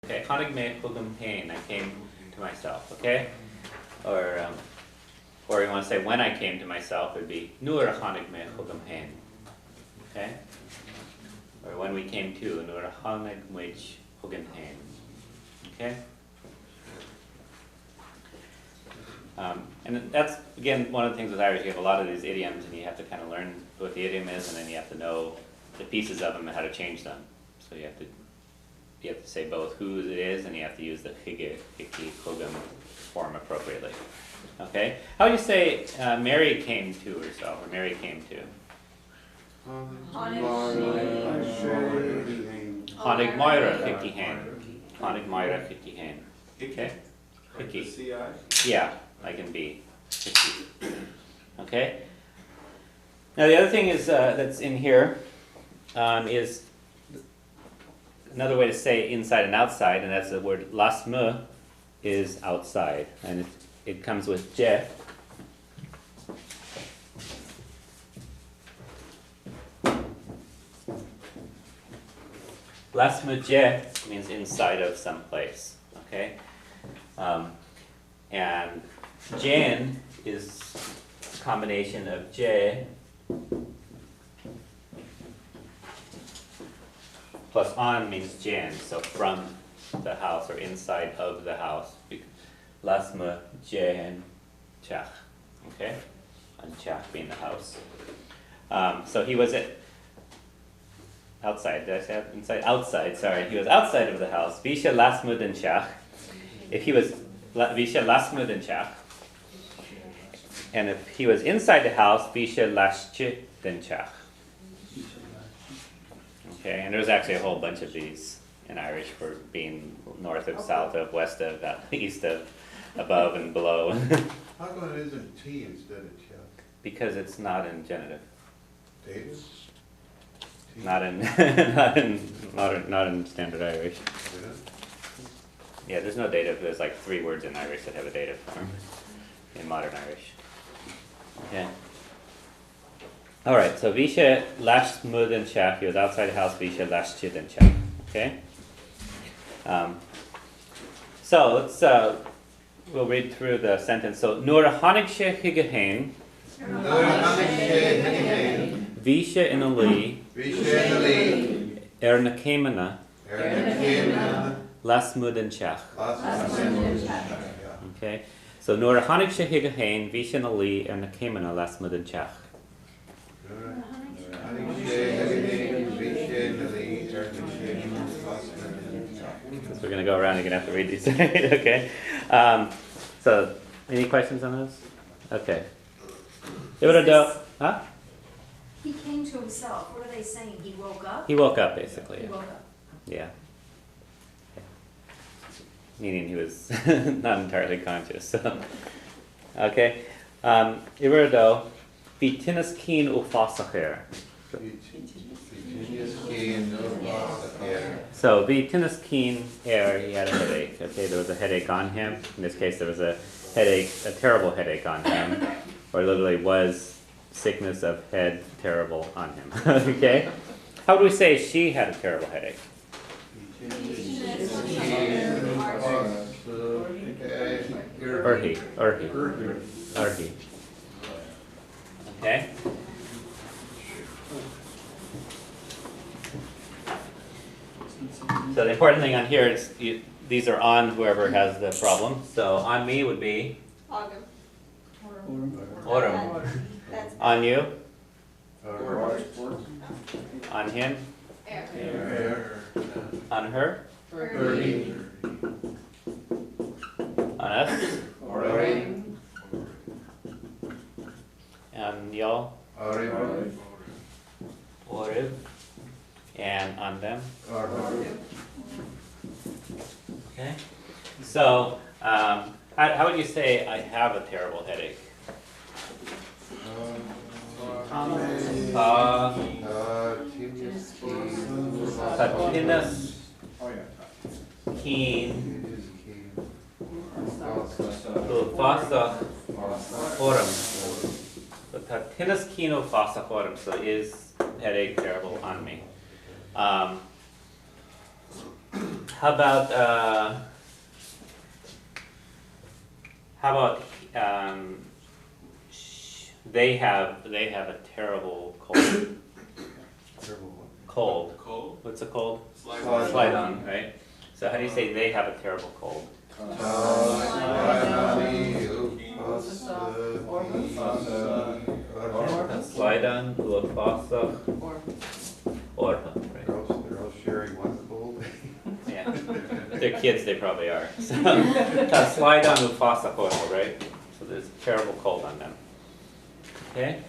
Okay, Hanig me hugum hain, I came to myself, okay? Or you want to say when I came to myself, it would be Nur Hanig me hugum hain. Okay? Or when we came to, Nur Hanig mich hugum hain. Okay? And that's, again, one of the things with Irish. You have a lot of these idioms, and you have to kind of learn what the idiom is, and then you have to know the pieces of them and how to change them. So you have to say both whose it is, and you have to use the hige, hiki, hugum form appropriately. Okay? How do you say Mary came to herself, or Mary came to? Hanig Moira hiki hen. Hanig Moira hiki hen. Okay? Hiki. Yeah, like in B. Hiki. Okay? Now the other thing is that's in here is another way to say inside and outside, and that's the word lasme is outside, and it comes with je. Lasme je means inside of some place, okay? And jen is a combination of je plus on means jen, so from the house or inside of the house. Lasme jen chach, okay? And chach being the house. So he was outside. Did I say inside? Outside. Sorry, he was outside of the house. Visha lasme den chach. If he was visha lasme den chach, and if he was inside the house, visha lasche den chach. Okay, and there's actually a whole bunch of these in Irish for being north of, south of, west of, east of, above and below. How come it isn't T instead of chach? Because it's not in genitive. David? Not in not in standard Irish. Yeah, there's no dative. There's like 3 words in Irish that have a dative form in modern Irish. Okay. All right. So Visha lash mud and chach. He was outside the house. Visha lash chid and chach. Okay. So let's we'll read through the sentence. So Nur hanig she higahain. Visha in a li. Erna kemana. Las mud and chach. Okay. So Nur hanig she higahain. Visha in a li. Erna kemana. Las mud and chach. So we're going to go around. You're going to have to read these. Okay. So any questions on those? Okay. Huh? He came to himself. What are they saying? He woke up? He woke up, basically. He woke up. Yeah. Meaning he was not entirely conscious. So. Okay. Iverdo, vitinas keen ufasacher. So vitinas keen air, he had a headache. Okay, there was a headache on him. In this case, there was a headache, a terrible headache on him, or literally was sickness of head terrible on him. Okay? How do we say she had a terrible headache? Urhi. Okay? So the important thing on here is these are on whoever has the problem. So on me would be Orum. On you? On him? On her? On us? On y'all? Orib. And on them? Okay. So, how would you say I have a terrible headache? Tatinas keen ulfasa orum. So tatinas keen ulfasa orum. So is headache terrible on me? How How about they have a terrible cold. Terrible one. Cold. Cold? What's a cold? Slide Slide on, right? So how do you say they have a terrible cold? Slide on, glufasa, orha, right? They're all sharing one cold. Yeah. If they're kids, they probably are. So, slide on ufasa orha, right? So there's a terrible cold on them. Okay?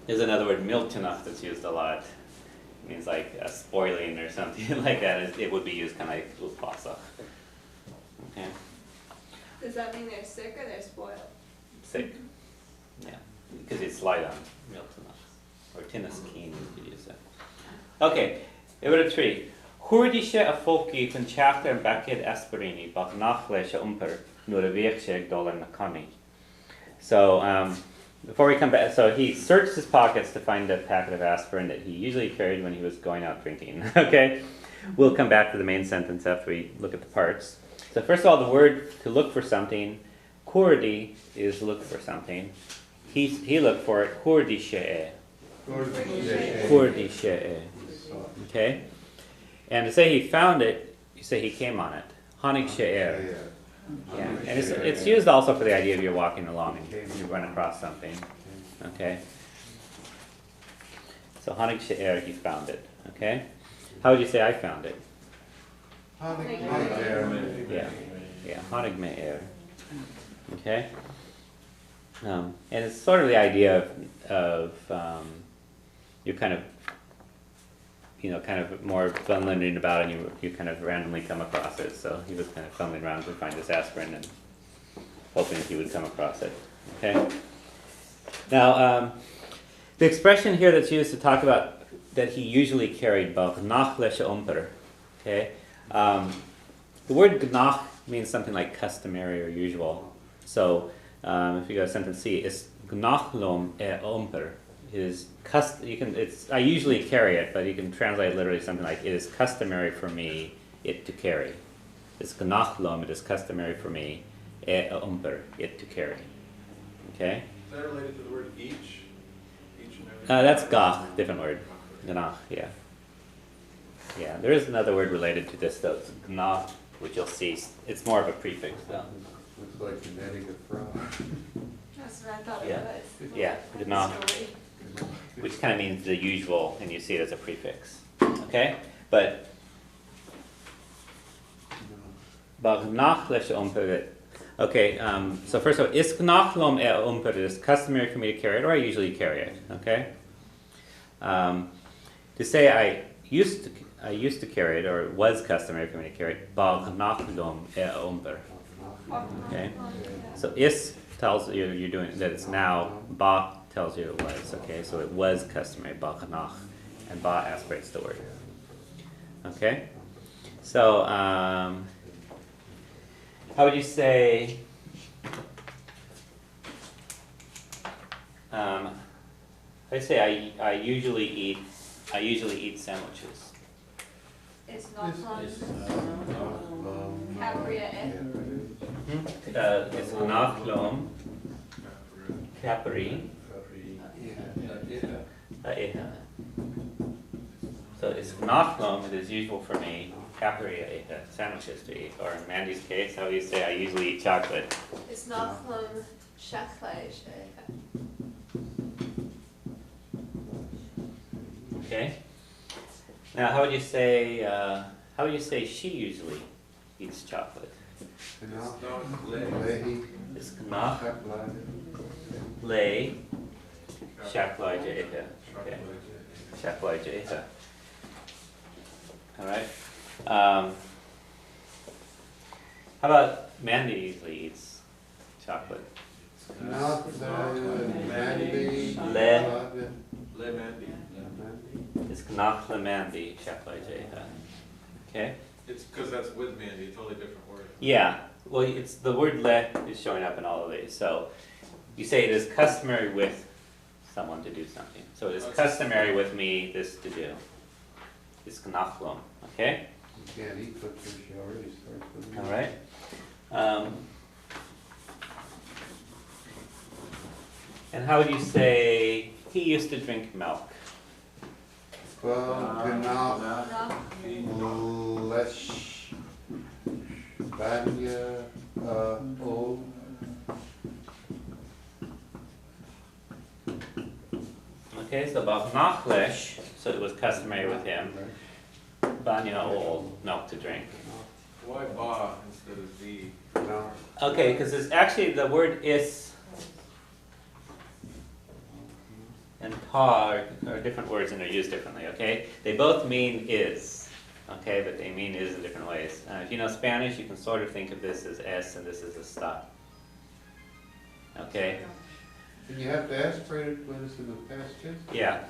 There's another word, miltanach, that's used a lot. It means like a spoiling or something like that. It would be used kind of like ufasa. Okay? Does that mean they're sick or they're spoiled? Sick. Yeah. Because it's slide on, miltanach. Or tinnas keen, you could use that. Okay, over 3. Huurdische a folkie van Chachter en Bakid Asperini, bach nachlesche umper, nur a weegsche dollar na connie. So, before we come back, so he searched his pockets to find a packet of aspirin that he usually carried when he was going out drinking. Okay? We'll come back to the main sentence after we look at the parts. So first of all, the word to look for something, kurdi, is look for something. He looked for it, huurdische. Huurdische. Okay? And to say he found it, you say he came on it. Hanig she'er. Yeah, and it's used also for the idea of you're walking along and you run across something. Okay? So Hanig she'er, he found it. Okay? How would you say I found it? Yeah. Yeah, Hanig me'er. Okay? And it's sort of the idea of you're kind of, kind of more fumbling about and you kind of randomly come across it. So he was kind of fumbling around to find this aspirin and hoping he would come across it. Okay? Now, the expression here that's used to talk about that he usually carried, nach leshe umper. Okay? The word gnach means something like customary or usual. So, if you go to sentence C, it's gnachlom umper. I usually carry it, but you can translate literally something like, it is customary for me it to carry. It's gnachlom, it is customary for me, umper, it to carry. Okay? Is that related to the word each? Each and every? That's gach, different word. Gnach, yeah. Yeah, there is another word related to this though, it's gnach, which you'll see. It's more of a prefix though. Looks like you're netting a frog. That's what I thought Yeah. it was. Yeah, Like gnach. story. Which kind of means the usual, and you see it as a prefix. Okay? But gnach leshe umper. Okay, so first of all, is gnachlom umper, it is customary for me to carry it, or I usually carry it. Okay? To say I used to carry it, or it was customary for me to carry it, gnachlom umper. Okay? So is tells you you're doing that it's now, ba tells you it was, okay? So it was customary, ba kanach, and ba aspirates the word. Okay? So, how would you say, I say I usually eat sandwiches. It's not fun. Capria It's nachlom, capri, so it's nachlom, it is usual for me, capri, sandwiches to eat. Or in Mandy's case, how do you say I usually eat chocolate? It's not fun. Shachlaish. Okay. Now, how would you say she usually eats chocolate? It's knach, lay, shaklai je'eha. Okay. Shaklai je'eha. Alright. How about Mandy usually eats chocolate? Le Mandy. It's knach le Mandy, shaklai je'eha. Okay? It's because that's with Mandy, a totally different word. Yeah, well, it's the word le is showing up in all of these. So you say it is customary with someone to do something. So it is customary with me this to do. Isknachlum, okay? You can't eat but fish already starts with. All right. And how would you say he used to drink milk? Well, genau, Noch lesh, banya, o. Okay, so about Nachlesh, so it was customary with him, Banya old, milk to drink. Why ba instead of z? No. Okay, because it's actually the word is and pa are different words and they're used differently, okay? They both mean is, okay, but they mean is in different ways. If you know Spanish, you can sort of think of this as es and this as a sta. Okay? And you have to aspirate it when it's in the past tense? Yeah,